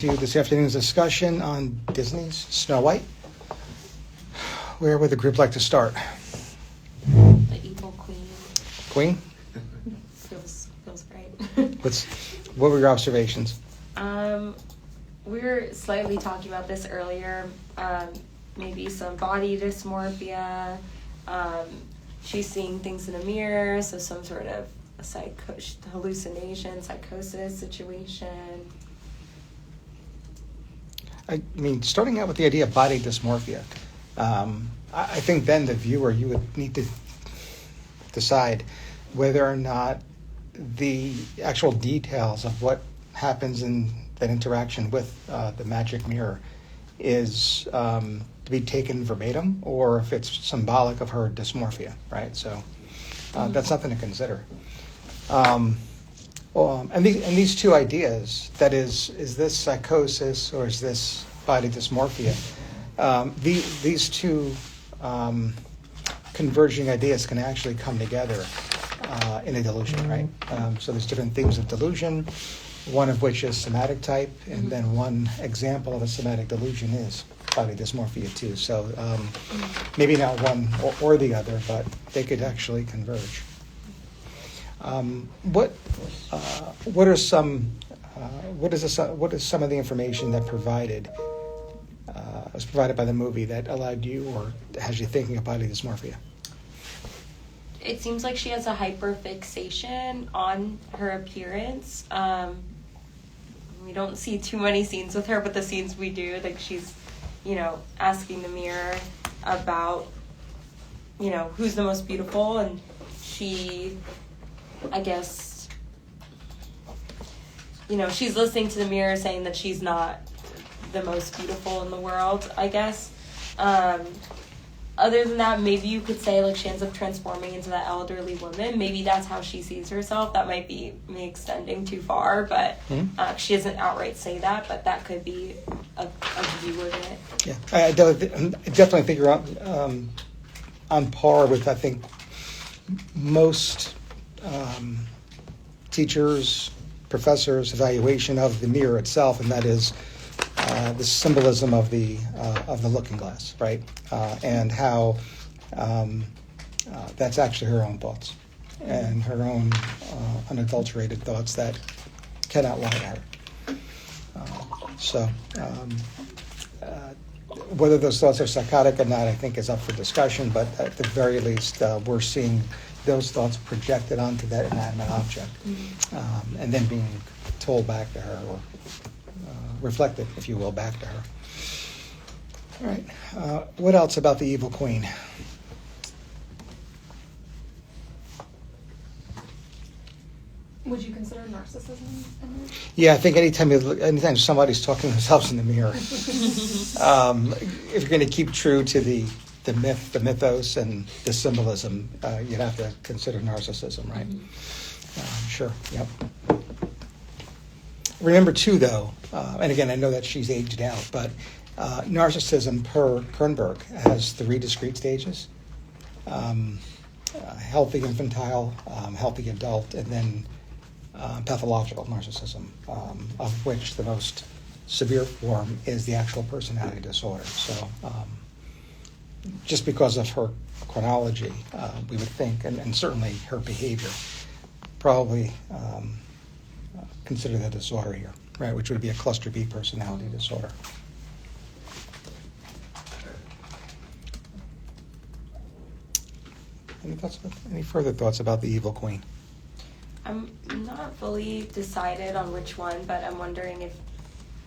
To this afternoon's discussion on Disney's Snow White. Where would the group like to start? The Evil Queen. Queen? Feels right. What were your observations? We were slightly talking about this earlier. Maybe some body dysmorphia. She's seeing things in a mirror, so some sort of hallucination, psychosis situation. I mean, starting out with the idea of body dysmorphia, I think then the viewer, you would need to decide whether or not the actual details of what happens in that interaction with the magic mirror is to be taken verbatim, or if it's symbolic of her dysmorphia, right? So that's something to consider. And these two ideas, that is this psychosis or is this body dysmorphia? These two converging ideas can actually come together in a delusion, right? So there's different themes of delusion, one of which is somatic type, and then one example of a somatic delusion is body dysmorphia too. So maybe not one or the other, but they could actually converge. What is some of the information that was provided by the movie that allowed you or has you thinking of body dysmorphia? It seems like she has a hyperfixation on her appearance. We don't see too many scenes with her, but the scenes we do, like she's, asking the mirror about, who's the most beautiful, and she, I guess, she's listening to the mirror saying that she's not the most beautiful in the world, I guess. Other than that, maybe you could say, like, she ends up transforming into that elderly woman. Maybe that's how she sees herself. That might be me extending too far, but she doesn't outright say that, but that could be a view of it. Yeah, I definitely think you're on par with, I think, most teachers, professors' evaluation of the mirror itself, and that is the symbolism of the looking glass, right? And how that's actually her own thoughts and her own unadulterated thoughts that cannot lie to her. Whether those thoughts are psychotic or not, I think is up for discussion, but at the very least, we're seeing those thoughts projected onto that inanimate object, and then being told back to her, or reflected, if you will, back to her. All right. What else about the Evil Queen? Would you consider narcissism in there? Yeah, I think anytime somebody's talking to themselves in the mirror, if you're going to keep true to the myth, the mythos, and the symbolism, you'd have to consider narcissism, right? Sure. Yep. Remember too, though, and again, I know that she's aged out, but narcissism per Kernberg has 3 discrete stages: healthy infantile, healthy adult, and then pathological narcissism, of which the most severe form is the actual personality disorder. So just because of her chronology, we would think, and certainly her behavior, probably consider the disorder here, right, which would be a cluster B personality disorder. Any further thoughts about the Evil Queen? I'm not fully decided on which one, but I'm wondering if,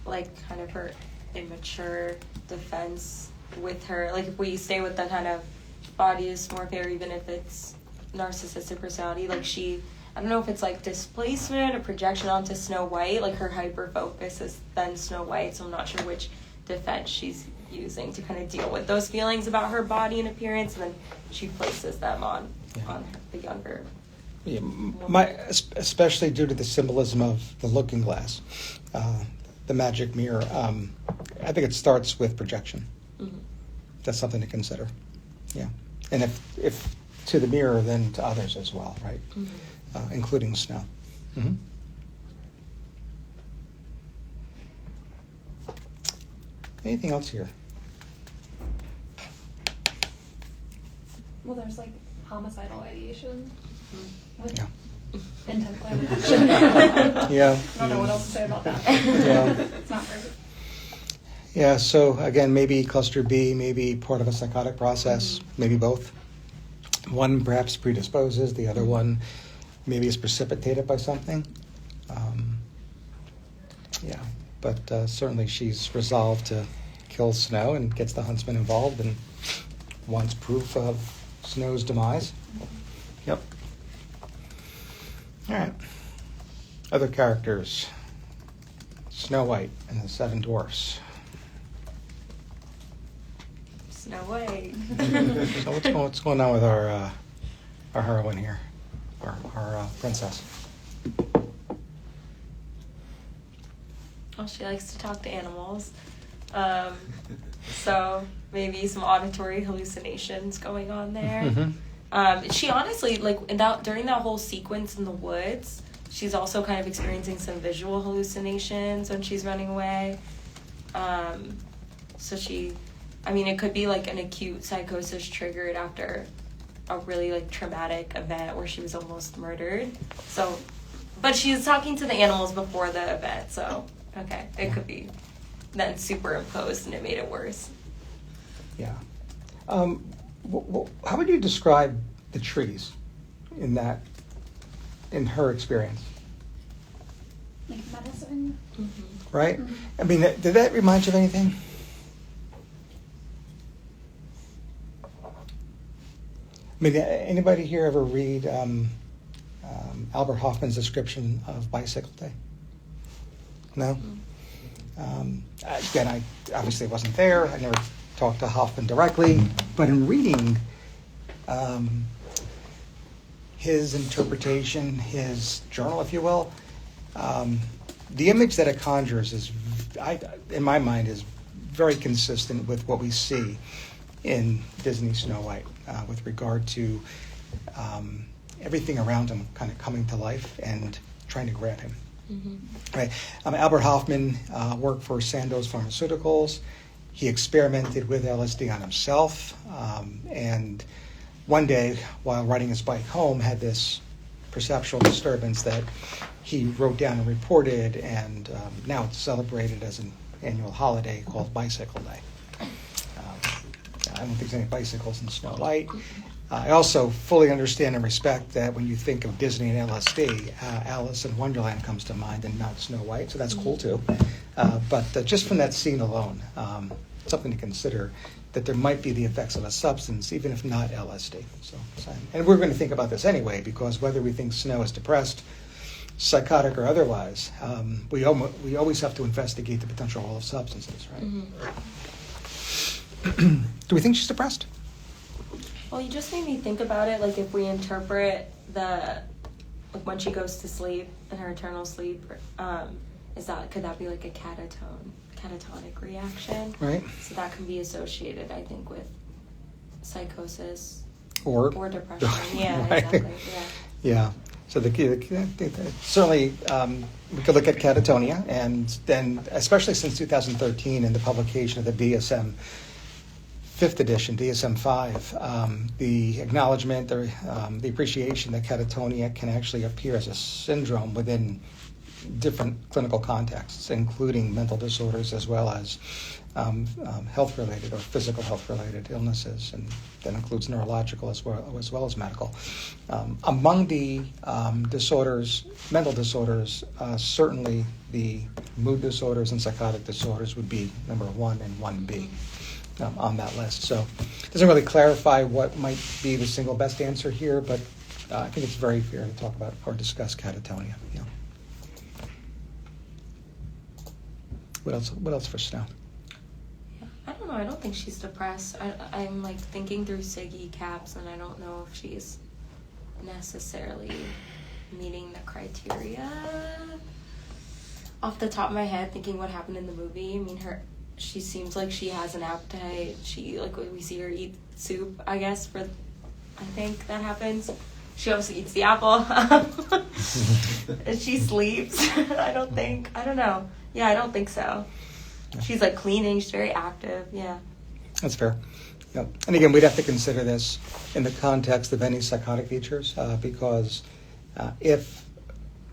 like, kind of her immature defense with her, like, if we stay with that kind of body dysmorphia, or even if it's narcissistic personality, like I don't know if it's like displacement or projection onto Snow White, like her hyper focus is then Snow White, so I'm not sure which defense she's using to kind of deal with those feelings about her body and appearance, and then she places them on the younger. Yeah, especially due to the symbolism of the looking glass, the magic mirror. I think it starts with projection. That's something to consider. Yeah, and if to the mirror, then to others as well, right? Including Snow. Anything else here? Well, there's like homicidal ideation with Yeah. intent plan and action. Yeah. I don't know what else to say about that. Yeah. It's not perfect. Yeah, so again, maybe cluster B, maybe part of a psychotic process, maybe both. One perhaps predisposes, the other one maybe is precipitated by something. Yeah, but certainly she's resolved to kill Snow and gets the huntsman involved and wants proof of Snow's demise. Yep. All right. Other characters. Snow White and the Seven Dwarfs. Snow White. So what's going on with our heroine here, our princess? Well, she likes to talk to animals. So maybe some auditory hallucinations going on there. Mm-hmm. She honestly, like, during that whole sequence in the woods, she's also kind of experiencing some visual hallucinations when she's running away. So it could be like an acute psychosis triggered after a really like traumatic event where she was almost murdered. So, but she was talking to the animals before the event, so okay, it could be then superimposed and it made it worse. Yeah. How would you describe the trees in her experience? Like medicine. Mm-hmm. Right? Mhm. I mean, did that remind you of anything? I mean, anybody here ever read Albert Hoffman's description of Bicycle Day? No? Again, I obviously wasn't there. I never talked to Hoffman directly. But in reading his interpretation, his journal, if you will, the image that it conjures is, in my mind, is very consistent with what we see in Disney's Snow White with regard to everything around him kind of coming to life and trying to grab him. Mm-hmm. Right. Albert Hoffman worked for Sandoz Pharmaceuticals. He experimented with LSD on himself, and one day, while riding his bike home, had this perceptual disturbance that he wrote down and reported, and now it's celebrated as an annual holiday called Bicycle Day. I don't think there's any bicycles in Snow White. I also fully understand and respect that when you think of Disney and LSD, Alice in Wonderland comes to mind and not Snow White, so that's cool too. But just from that scene alone, something to consider, that there might be the effects of a substance, even if not LSD. And we're going to think about this anyway, because whether we think Snow is depressed, psychotic, or otherwise, we always have to investigate the potential role of substances, right? Mm-hmm. Do we think she's depressed? Well, you just made me think about it, like if we interpret like when she goes to sleep, in her eternal sleep, could that be like a catatonic reaction? Right. So that can be associated, I think, with psychosis Or depression. Yeah, right. exactly. Yeah. Yeah. So certainly we could look at catatonia, and then especially since 2013 and the publication of the DSM 5th edition, DSM-5, the acknowledgement, the appreciation that catatonia can actually appear as a syndrome within different clinical contexts, including mental disorders as well as health-related or physical health-related illnesses, and that includes neurological as well as medical. Among the disorders, mental disorders, certainly the mood disorders and psychotic disorders would be number 1 and 1B. On that list. So it doesn't really clarify what might be the single best answer here, but I think it's very fair to talk about or discuss catatonia. Yeah. What else for Snow? Yeah. I don't know. I don't think she's depressed. I'm like thinking through Siggy Caps, and I don't know if she's necessarily meeting the criteria. Off the top of my head, thinking what happened in the movie, I mean, she seems like she has an appetite. We see her eat soup, I guess, I think that happens. She obviously eats the apple. And she sleeps. I don't know. Yeah, I don't think so. She's like cleaning. She's very active. Yeah. That's fair. Yep. And again, we'd have to consider this in the context of any psychotic features, because if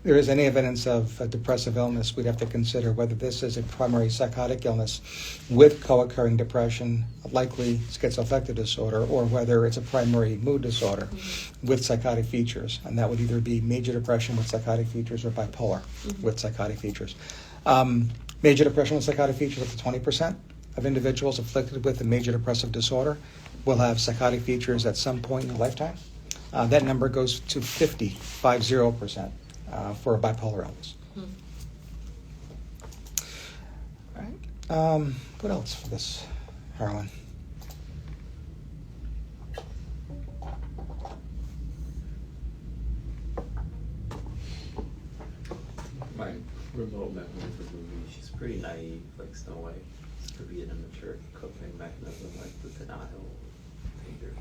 there is any evidence of depressive illness, we'd have to consider whether this is a primary psychotic illness with co-occurring depression, likely schizoaffective disorder, or whether it's a primary mood disorder with psychotic features. And that would either be major depression with psychotic features or bipolar with psychotic features. Major depression with psychotic features, up to 20% of individuals afflicted with a major depressive disorder will have psychotic features at some point in their lifetime. That number goes to 50% for a bipolar illness. All right. What else for this heroine? My remote memory of the movie, she's pretty naive, like Snow White. This could be an immature coping mechanism, like the denial, anger.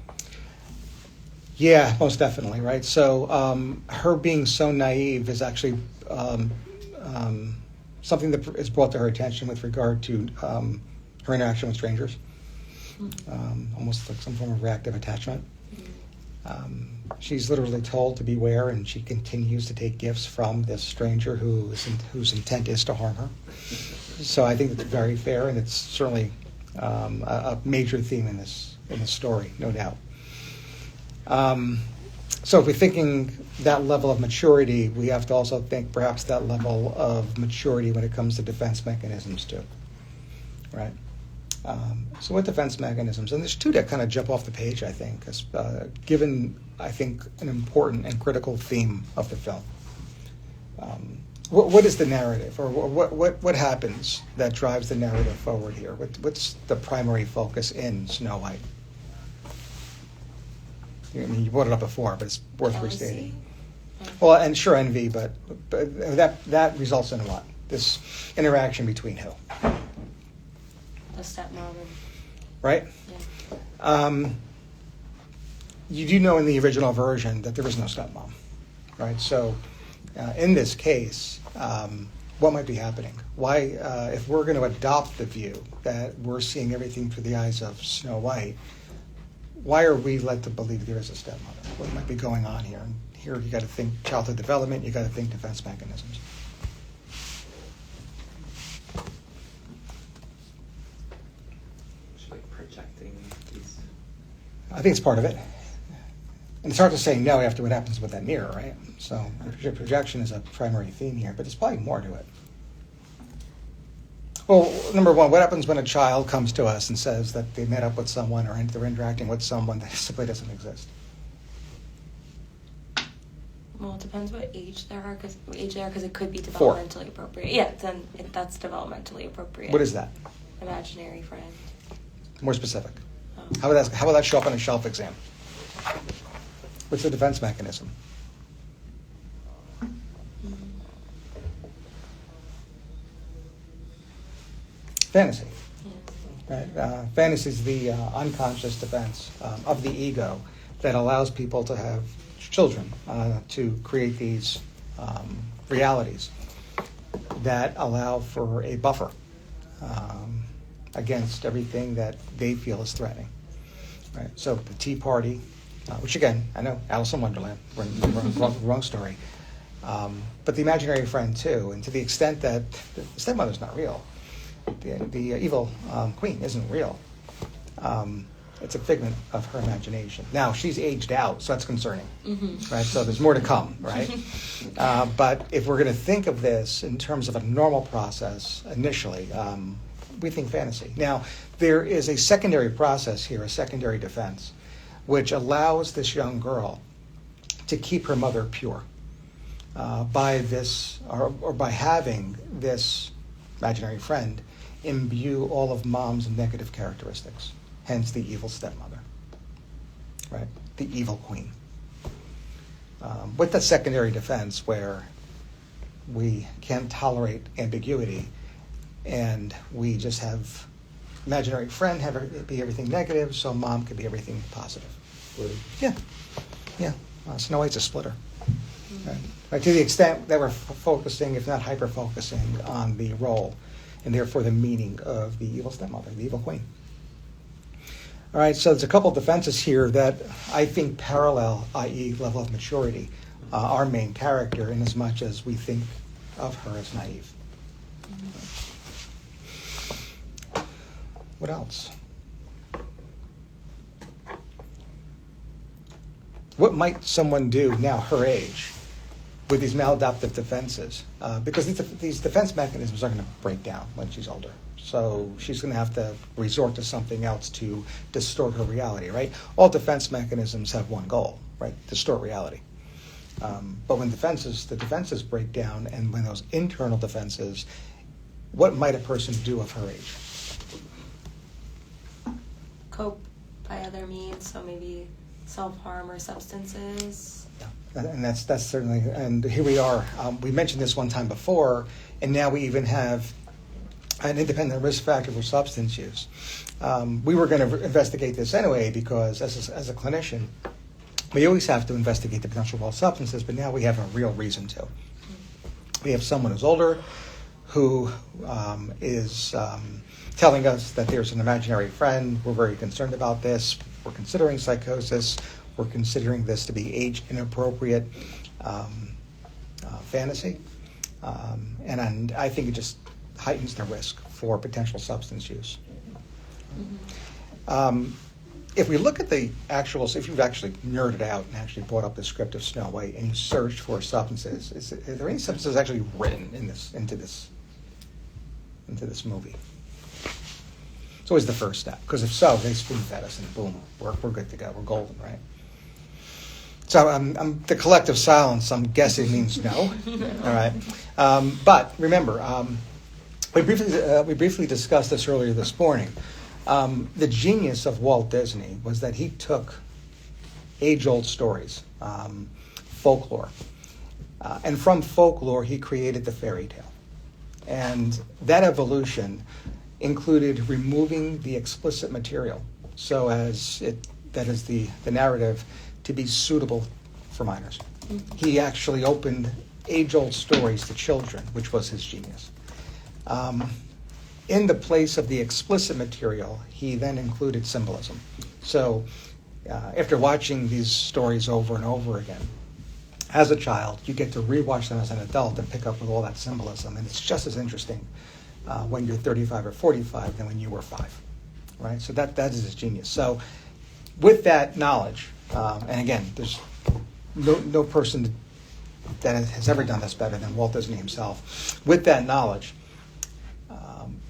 Yeah, most definitely, right? So her being so naive is actually something that is brought to her attention with regard to her interaction with strangers, almost like some form of reactive attachment. She's literally told to beware, and she continues to take gifts from this stranger whose intent is to harm her. So I think that's very fair, and it's certainly a major theme in this story, no doubt. So if we're thinking that level of maturity, we have to also think perhaps that level of maturity when it comes to defense mechanisms too, right? So what defense mechanisms? And there's two that kind of jump off the page, I think, given, I think, an important and critical theme of the film. What is the narrative, or what happens that drives the narrative forward here? What's the primary focus in Snow White? I mean, you brought it up before, but it's worth Jealousy? restating. Well, and sure, envy, but that results in what? This interaction between who? The stepmom. Right? Yeah. You do know in the original version that there is no stepmom, right? So in this case, what might be happening? Why, if we're going to adopt the view that we're seeing everything through the eyes of Snow White, why are we led to believe there is a stepmother? What might be going on here? And here you got to think childhood development, you got to think defense mechanisms. She's like projecting these. I think it's part of it. And it's hard to say no after what happens with that mirror, right? So projection is a primary theme here, but there's probably more to it. Well, number one, what happens when a child comes to us and says that they met up with someone or they're interacting with someone that simply doesn't exist? Well, it depends what age they are, because it could be 4. developmentally appropriate. Yeah, then that's developmentally appropriate. What is that? Imaginary friend. More specific. Oh. How will that show up on a shelf exam? What's the defense mechanism? Fantasy. Yes. Right? Fantasy is the unconscious defense of the ego that allows people to have children, to create these realities that allow for a buffer against everything that they feel is threatening. Right? So the Tea Party, which again, I know, Alice in Wonderland, wrong story. But the imaginary friend too, and to the extent that the stepmother's not real, the evil queen isn't real. It's a figment of her imagination. Now, she's aged out, so that's concerning, right? So there's more to come, right? But if we're going to think of this in terms of a normal process initially, we think fantasy. Now, there is a secondary process here, a secondary defense, which allows this young girl to keep her mother pure by this, or by having this imaginary friend imbue all of mom's negative characteristics, hence the evil stepmother, right? The evil queen. With the secondary defense where we can't tolerate ambiguity and we just have imaginary friend be everything negative, so mom could be everything positive. Yeah. Snow White's a splitter. Right? To the extent that we're focusing, if not hyper-focusing, on the role. and therefore the meaning of the evil stepmother, the evil queen. All right, so there's a couple of defenses here that I think parallel, i.e. level of maturity, our main character, in as much as we think of her as naive. What else? What might someone do now, her age, with these maladaptive defenses? Because these defense mechanisms are going to break down when she's older. So she's going to have to resort to something else to distort her reality, right? All defense mechanisms have one goal, right? Distort reality. But when the defenses break down, and when those internal defenses, what might a person do of her age? Cope by other means, so maybe self-harm or substances. Yeah, and that's certainly, and here we are. We mentioned this one time before, and now we even have an independent risk factor for substance use. We were going to investigate this anyway, because as a clinician, we always have to investigate the potential role of substances, but now we have a real reason to. We have someone who's older, who is telling us that there's an imaginary friend. We're very concerned about this. We're considering psychosis. We're considering this to be age-inappropriate fantasy. And I think it just heightens the risk for potential substance use. If we look at the actual, so if you've actually nerded out and actually brought up the script of Snow White and you searched for substances, are there any substances actually written into this movie? It's always the first step, because if so, they spoon-fed us and boom, we're good to go. We're golden, right? So the collective silence, I'm guessing, means no. All right. But remember, we briefly discussed this earlier this morning. The genius of Walt Disney was that he took age-old stories, folklore, and from folklore he created the fairy tale. And that evolution included removing the explicit material, so as that is the narrative, to be suitable for minors. Mm-hmm. He actually opened age-old stories to children, which was his genius. In the place of the explicit material, he then included symbolism. So after watching these stories over and over again, as a child, you get to rewatch them as an adult and pick up with all that symbolism, and it's just as interesting when you're 35 or 45 than when you were 5, right? So that is his genius. So with that knowledge, and again, there's no person that has ever done this better than Walt Disney himself. With that knowledge,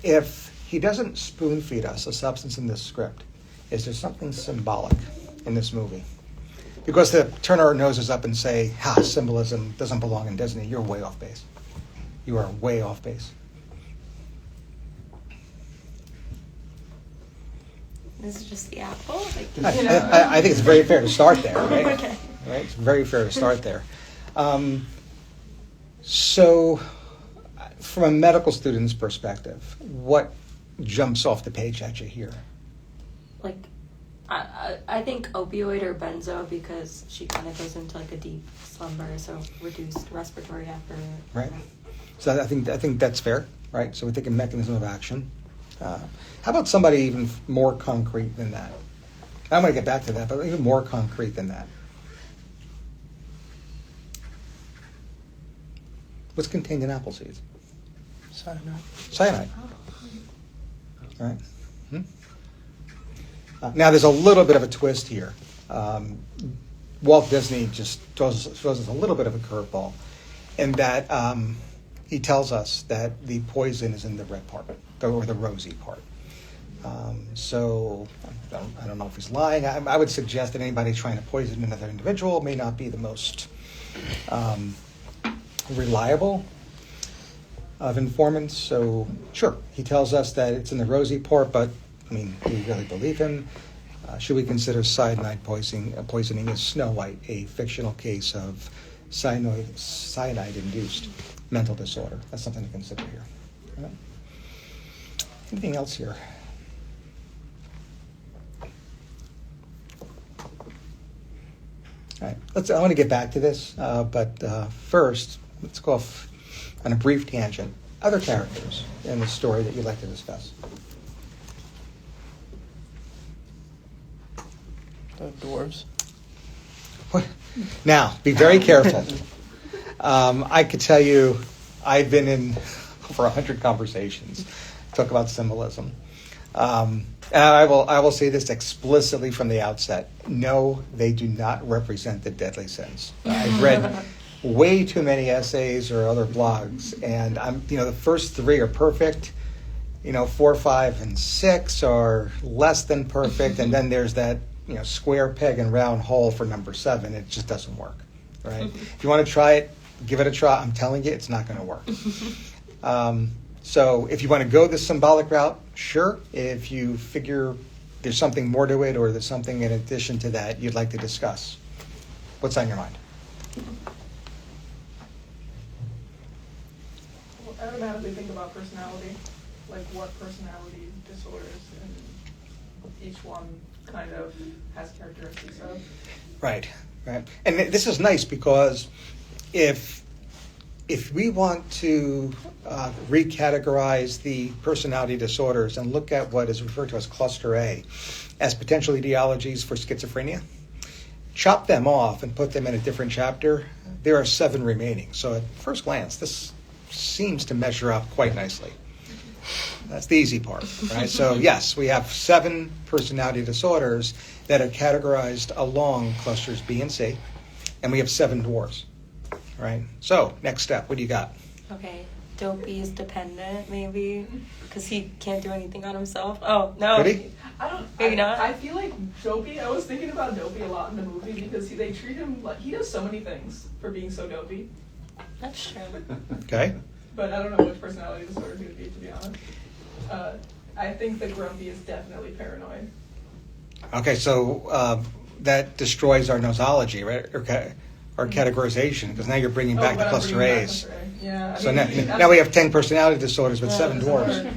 if he doesn't spoon-feed us a substance in this script, is there something symbolic in this movie? Because to turn our noses up and say, symbolism doesn't belong in Disney, you're way off base. You are way off base. This is just the apple? I think it's very fair to start there, right? Okay. Right? It's very fair to start there. So, from a medical student's perspective, what jumps off the page at you here? I think opioid or benzo, because she kind of goes into a deep slumber, so reduced respiratory effort. Right. So I think that's fair, right? So we think a mechanism of action. How about somebody even more concrete than that? I'm going to get back to that, but even more concrete than that. What's contained in apple seeds? Cyanide. Right. Now, there's a little bit of a twist here. Walt Disney just throws us a little bit of a curveball in that he tells us that the poison is in the red part, or the rosy part. So I don't know if he's lying. I would suggest that anybody trying to poison another individual may not be the most reliable of informants. So sure, he tells us that it's in the rosy part, but do we really believe him? Should we consider cyanide poisoning as Snow White a fictional case of cyanide-induced mental disorder? That's something to consider here. All right. Anything else here? All right. I want to get back to this, but first, let's go off on a brief tangent other characters in the story that you'd like to discuss? Dwarves. What? Now, be very careful. I could tell you, I've been in over 100 conversations, talk about symbolism. And I will say this explicitly from the outset. No, they do not represent the deadly sins. I've read way too many essays or other blogs, and the first three are perfect. 4, 5, and 6 are less than perfect, and then there's that square peg and round hole for number 7. It just doesn't work, right? If you want to try it, give it a try. I'm telling you, it's not going to work. So if you want to go the symbolic route, sure. If you figure there's something more to it, or there's something in addition to that you'd like to discuss, what's on your mind? Well, I automatically think about personality, like what personality disorders, and each one kind of has characteristics of. Right. And this is nice because if we want to recategorize the personality disorders and look at what is referred to as cluster A as potential etiologies for schizophrenia, chop them off and put them in a different chapter, there are 7 remaining. So at first glance, this seems to measure up quite nicely. That's the easy part, right? So yes, we have 7 personality disorders that are categorized along clusters B and C, and we have 7 dwarfs, right? So next step, what do you got? Okay, Dopey is dependent, maybe, because he can't do anything on himself. Oh, no. Could he? Maybe not. I feel like Dopey, I was thinking about Dopey a lot in the movie because they treat him like, he does so many things for being so dopey. That's true. Okay. But I don't know which personality disorder he would be, to be honest. I think the Grumpy is definitely paranoid. Okay, so that destroys our nosology, right? Okay. Our categorization, because now you're bringing back the but I'm cluster bringing back A's. cluster A. Yeah. So now we have 10 personality disorders with Yeah, 7 that's dwarfs. hard.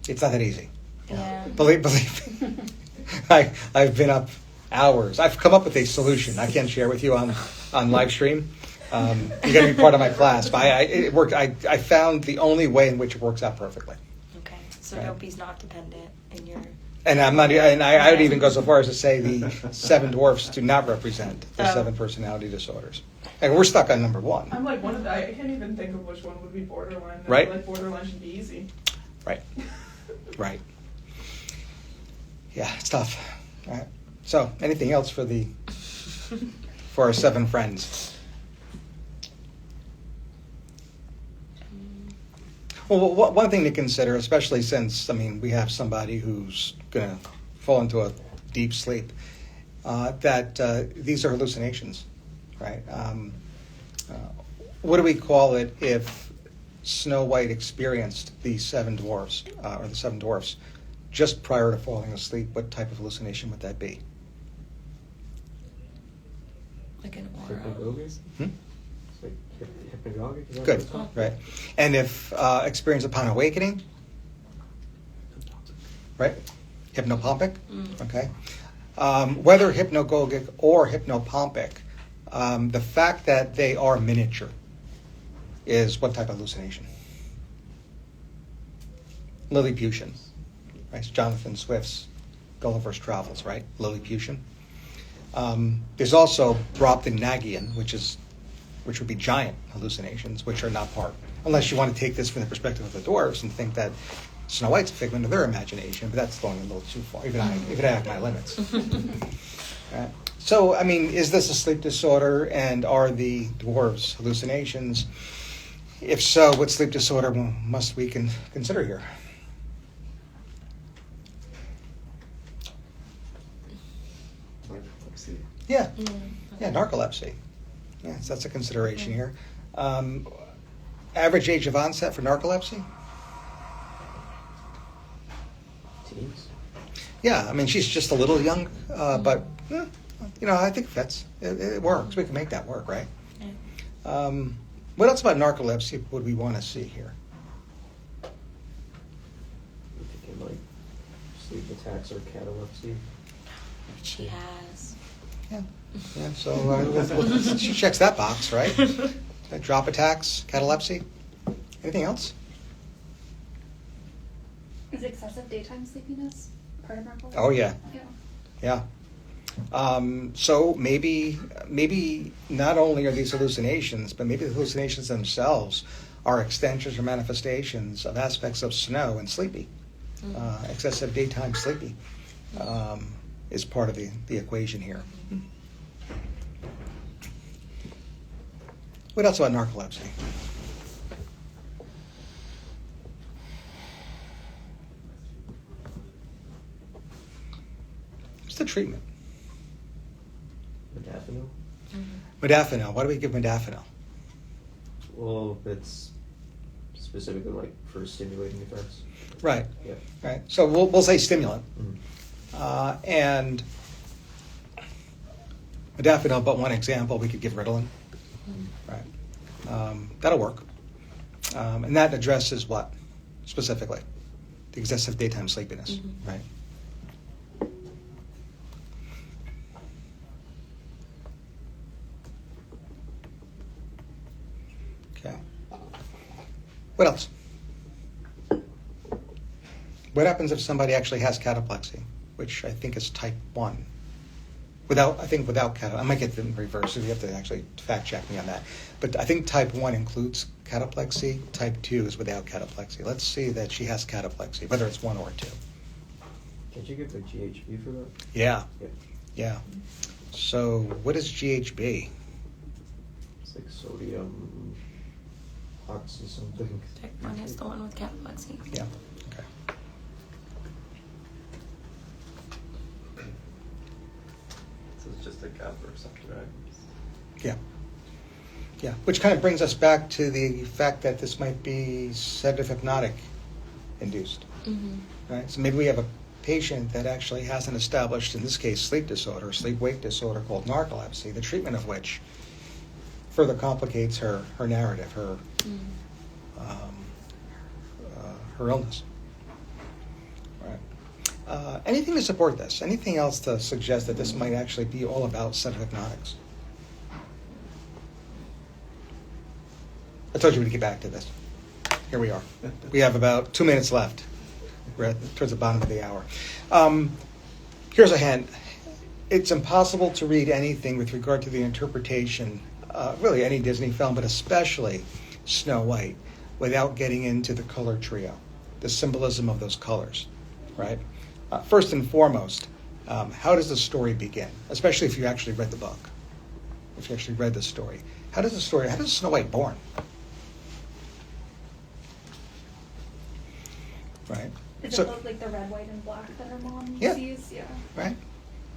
It's not that easy. Yeah. Believe me. I've been up hours. I've come up with a solution I can't share with you on live stream. You got to be part of my class. But it worked. I found the only way in which it works out perfectly. Okay, so Right. Dopey's not dependent in your... And I'm not. And I would even go so far as to say the 7 dwarfs do not represent the Oh. 7 personality disorders. And we're stuck on number 1. I'm like, I can't even think of which one would be borderline. I Right. feel like borderline should be easy. Right. Right. Yeah, it's tough. All right. So, anything else for our 7 friends? Well, one thing to consider, especially since, we have somebody who's going to fall into a deep sleep, that these are hallucinations, right? What do we call it if Snow White experienced the 7 dwarfs, or the 7 dwarfs, just prior to falling asleep? What type of hallucination would that be? Like an aura. Hypnagogic? Hmm? It's like hypnagogic? Is that Good, what it's called? right. And if experienced upon awakening, right? Hypnopompic, okay. Whether hypnagogic or hypnopompic, the fact that they are miniature is what type of hallucination? Lilliputian, right? It's Jonathan Swift's Gulliver's Travels, right? Lilliputian. There's also Brobdingnagian, which would be giant hallucinations, which are not part. Unless you want to take this from the perspective of the dwarves and think that Snow White's a figment of their imagination, but that's going a little too far. Even I have my limits. Right? So, is this a sleep disorder, and are the dwarves hallucinations? If so, what sleep disorder must we consider here? Narcolepsy. Yeah, narcolepsy. Yes, that's a consideration here. Average age of onset for narcolepsy? Teens. Yeah, she's just a little young, but I think it works. We can make that work, right? Yeah. What else about narcolepsy would we want to see here? I'm thinking like sleep attacks or catalepsy. Which he has. Yeah. So she checks that box, right? Drop attacks, catalepsy. Anything else? Is excessive daytime sleepiness part of narcolepsy? Oh yeah, Yeah. yeah. So maybe not only are these hallucinations, but maybe the hallucinations themselves are extensions or manifestations of aspects of snow and sleepy. Excessive daytime sleepy is part of the equation here. What else about narcolepsy? What's the treatment? Modafinil? Modafinil. Why do we give modafinil? Well, it's specifically like for stimulating effects. Right. Yeah. Right. So we'll say stimulant. Mhm. And modafinil, but one example, we could give Ritalin. Right. That'll work. And that addresses what specifically? The excessive daytime sleepiness. Right. Okay. What else? What happens if somebody actually has cataplexy, which I think is type 1? Without cataplexy. I might get them reversed, so you have to actually fact check me on that. But I think type 1 includes cataplexy. Type 2 is without cataplexy. Let's see that she has cataplexy, whether it's 1 or 2. Can't you give the GHB for that? Yeah. Yeah. Yeah. So what is GHB? It's like sodium oxy something. Type 1 is the one with cataplexy. Yeah. Okay. So it's just a GABA receptor, right? Yeah. Yeah. Which kind of brings us back to the fact that this might be sedative hypnotic induced. Right? So maybe we have a patient that actually has an established, in this case, sleep disorder, sleep-wake disorder called narcolepsy, the treatment of which further complicates her narrative, her illness. Right. Anything to support this? Anything else to suggest that this might actually be all about sedative hypnotics? I told you we'd get back to this. Here we are. We have about 2 minutes left. We're towards the bottom of the hour. Here's a hint. It's impossible to read anything with regard to the interpretation, really any Disney film, but especially Snow White, without getting into the color trio, the symbolism of those colors, right? First and foremost, how does the story begin? Especially if you actually read the book, if you actually read the story. How does Snow White born? Right? Does it look like the red, white, and black that her mom Yeah. sees? Yeah. Right?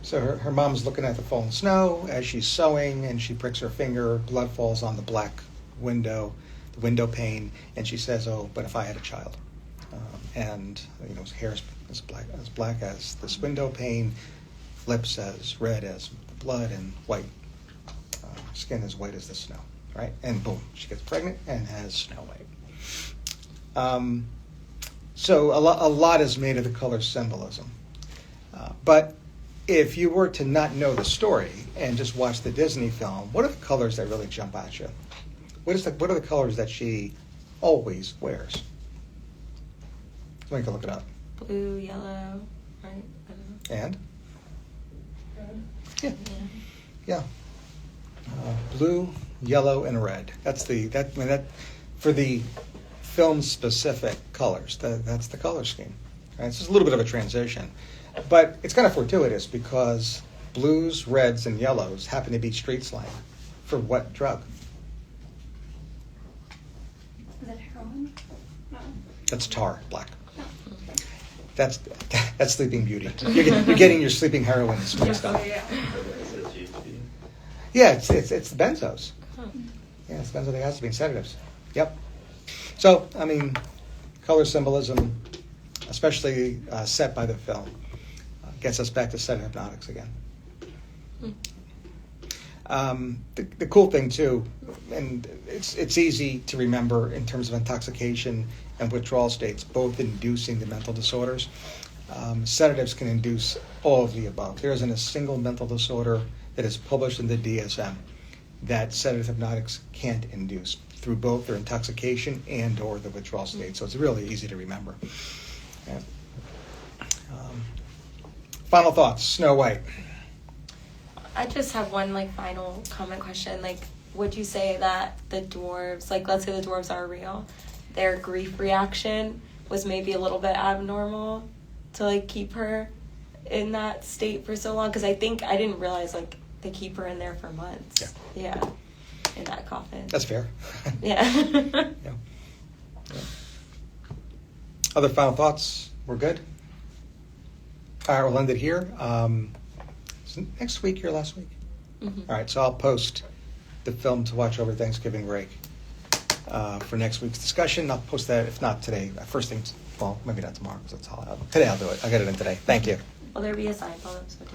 So her mom's looking at the fallen snow as she's sewing, and she pricks her finger. Blood falls on the black window, the window pane, and she says, "Oh, but if I had a child." And his hair is as black as this window pane, lips as red as the blood, and white skin as white as the snow. Right? And boom, she gets pregnant and has Snow White. So a lot is made of the color symbolism. But if you were to not know the story and just watch the Disney film, what are the colors that really jump at you? What are the colors that she always wears? Somebody can look it up. Blue, yellow, right? I don't know. And? Good. Yeah. Yeah. Blue, yellow, and red. That's for the film-specific colors. That's the color scheme. Right? It's just a little bit of a transition, but it's kind of fortuitous because blues, reds, and yellows happen to be street slang for what drug? Is it heroin? No. That's tar, black. That's Sleeping Beauty. You're getting your sleeping heroines mixed up. Yeah. Is it GHB? Yeah, it's the benzos. Yeah, it's benzodiazepine sedatives. Yep. So, I mean, color symbolism, especially set by the film, gets us back to sedative hypnotics again. The cool thing too, and it's easy to remember in terms of intoxication and withdrawal states, both inducing the mental disorders. Sedatives can induce all of the above. There isn't a single mental disorder that is published in the DSM that sedative hypnotics can't induce through both their intoxication and or the withdrawal state. So it's really easy to remember. Yeah. Final thoughts, Snow White. I just have one like final comment question. Like, would you say that the dwarves, like let's say the dwarves are real, their grief reaction was maybe a little bit abnormal to like keep her in that state for so long? Because I didn't realize like they keep her in there for months. Yeah. In that coffin. That's fair. Yeah. Yeah. Other final thoughts? We're good? All right, we'll end it here. Is next week your last week? Mhm. All right, so I'll post the film to watch over Thanksgiving break for next week's discussion. I'll post that, if not today, first thing, well, maybe not tomorrow because it's holiday. Today I'll do it. I'll get it in today. Thank you. Will there be a sign pull-up? So do